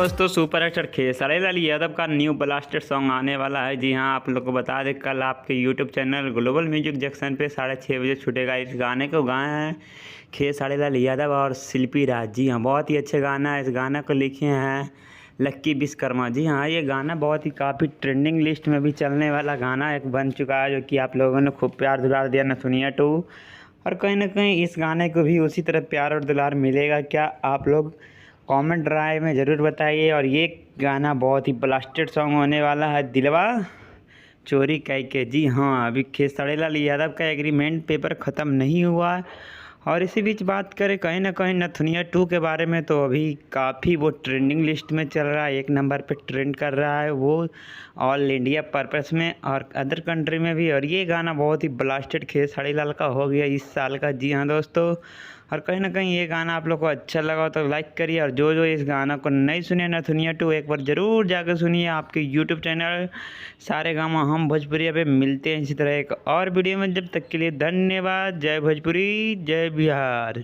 दोस्तों, super actor Khesari Lal Yadav का new blasted song आने वाला है। जी हाँ, आप लोग को बता दें, कल आपके YouTube channel global music junction पे 6:30 बजे छूटेगा। इस गाने को गाए हैं खेसारी लाल यादव और शिल्पी राज। जी हाँ, बहुत ही अच्छे गाना है। इस गाना को लिखे हैं लक्की विश्वकर्मा। जी हाँ, ये गाना बहुत ही काफ़ी ट्रेंडिंग लिस्ट में भी चलने वाला गाना एक बन चुका है, जो कि आप लोगों ने खूब प्यार दुलार दिया नथुनिया 2। और कहीं ना कहीं इस गाने को भी उसी तरह प्यार और दुलार मिलेगा क्या, आप लोग कमेंट राय में ज़रूर बताइए। और ये गाना बहुत ही ब्लास्टेड सॉन्ग होने वाला है, दिलवा चोरी कई के। जी हाँ, अभी खेसारी लाल यादव का एग्रीमेंट पेपर ख़त्म नहीं हुआ है। और इसी बीच बात करें कहीं ना कहीं नथुनिया 2 के बारे में, तो अभी काफ़ी वो ट्रेंडिंग लिस्ट में चल रहा है, 1 नंबर पे ट्रेंड कर रहा है वो ऑल इंडिया पर्पस में और अदर कंट्री में भी। और ये गाना बहुत ही ब्लास्टेड खेसारी लाल का हो गया इस साल का। जी हाँ दोस्तों, और कहीं ना कहीं ये गाना आप लोग को अच्छा लगा तो लाइक करिए। और जो जो इस गाना को नहीं सुने नथुनिया 2, एक बार ज़रूर जाकर सुनिए। आपके यूट्यूब चैनल सारेगामा हम भोजपुरिया पे मिलते हैं इसी तरह एक और वीडियो में। जब तक के लिए धन्यवाद। जय भोजपुरी, जय बिहार।